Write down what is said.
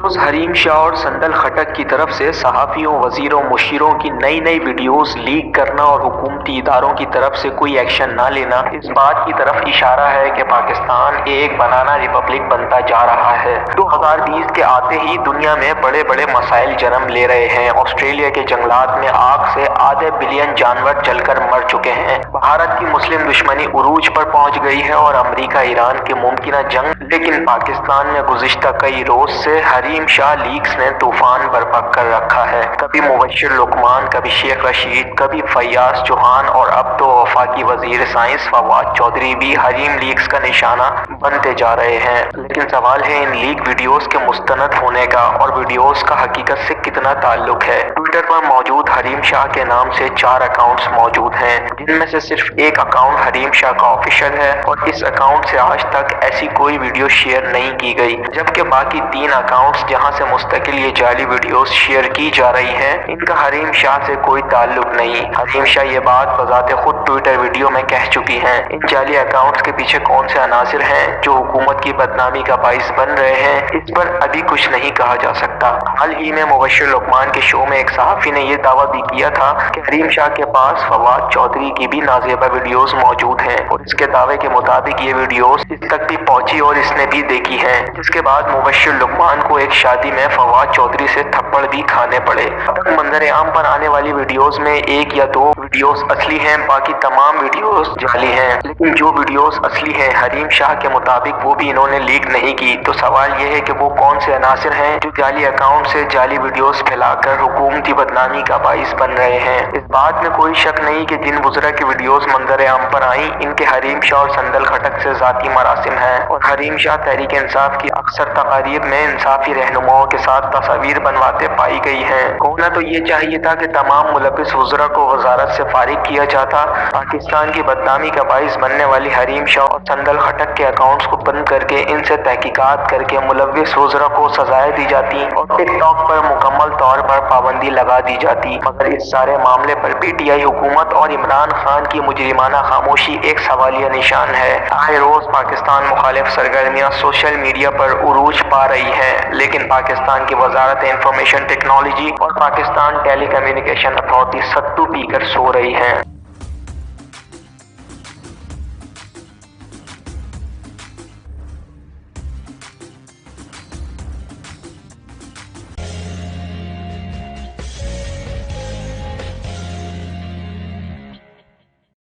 रोज हरीम शाह और संदल खटक की तरफ से सहाफियों, वजीरों, मुशीरों की नई नई वीडियोस लीक करना और हुकूमती इदारों की तरफ से कोई एक्शन ना लेना इस बात की तरफ इशारा है कि पाकिस्तान एक बनाना रिपब्लिक बनता जा रहा है। 2020 के आते ही दुनिया में बड़े बड़े मसाइल जन्म ले रहे हैं। ऑस्ट्रेलिया के जंगलात में आग से आधे बिलियन जानवर जलकर मर चुके हैं। भारत की मुस्लिम दुश्मनी उरूज पर पहुंच गई है और अमेरिका ईरान की मुमकिन जंग। लेकिन पाकिस्तान में गुज़िश्ता कई रोज से हरीम शाह लीक्स ने तूफान बर्पा कर रखा है। कभी मुबश्शिर लुकमान, कभी शेख रशीद, कभी फैयाज चौहान और अब तो वफाकी वजीर साइंस फवाद चौधरी भी हरीम लीक्स का निशाना बनते जा रहे हैं। लेकिन सवाल है इन लीक वीडियोस के मुस्तनद होने का और वीडियोस का हकीकत से कितना ताल्लुक है। ट्विटर पर मौजूद हरीम शाह के नाम से 4 अकाउंट्स मौजूद हैं, जिनमें से सिर्फ एक अकाउंट हरीम शाह का ऑफिशियल है और इस अकाउंट से आज तक ऐसी कोई वीडियो शेयर नहीं की गई, जबकि बाकी 3 अकाउंट्स जहां से मुस्तकिल ये जाली वीडियोस शेयर की जा रही हैं, इनका हरीम शाह से कोई ताल्लुक नहीं। हरीम शाह ये बात बजाते खुद ट्विटर वीडियो में कह चुकी हैं। इन जाली अकाउंट्स के पीछे कौन से अनासिर हैं जो हुकूमत की बदनामी का बाइस बन रहे हैं, इस पर अभी कुछ नहीं कहा जा सकता। हाल ही में मुबश्शिर लुकमान के शो में एक सहाफी ने यह दावा भी किया था कि हरीम शाह के पास फवाद चौधरी की भी नाजेबा वीडियोस मौजूद हैं और इसके दावे के मुताबिक ये वीडियोस इस तक भी पहुंची और इसने भी देखी है, जिसके बाद मुबश्शिर लुकमान को एक शादी में फवाद चौधरी से थप्पड़ भी खाने पड़े। अब तक मंजर आम पर आने वाली वीडियोस में 1 या 2 वीडियोस असली हैं, बाकी तमाम वीडियोस जाली हैं। लेकिन जो वीडियोस असली हैं हरीम शाह के मुताबिक वो भी इन्होंने लीक नहीं की। तो सवाल ये है कि वो कौन से अनासिर हैं जो जाली अकाउंट से जाली वीडियोस फैलाकर हुकूमती बदनामी का बाइस बन रहे हैं। इस बात में कोई शक नहीं कि जिन बुजुर्ग की वीडियोस मंजर आम पर आई, इनके हरीम शाह और संदल खटक से जाती मरासिम है और हरीम शाह तहरीक इंसाफ की अक्सर तकारीब में इंसाफी रहनुमाओं के साथ तस्वीर बनवाते पाई गई है। होना तो ये चाहिए था कि तमाम मुलविस वज़रा को वजारत से फारिग किया जाता, पाकिस्तान की बदनामी का बाइस बनने वाली हरीम शाह और संदल खटक के अकाउंट्स को बंद करके इनसे तहकीकात करके मुलविस वज़रा को सजाएं दी जाती और टिकटॉक पर मुकम्मल तौर पर पाबंदी लगा दी जाती। मगर इस सारे मामले पर पीटीआई हुकूमत और इमरान खान की मुजरिमाना खामोशी एक सवालिया निशान है। आए रोज पाकिस्तान मुखालिफ सरगर्मियां सोशल मीडिया पर उरूज पा रही है, लेकिन पाकिस्तान की वजारत इंफॉर्मेशन टेक्नोलॉजी और पाकिस्तान टेली कम्युनिकेशन अथॉरिटी सत्तू पीकर सो रही है।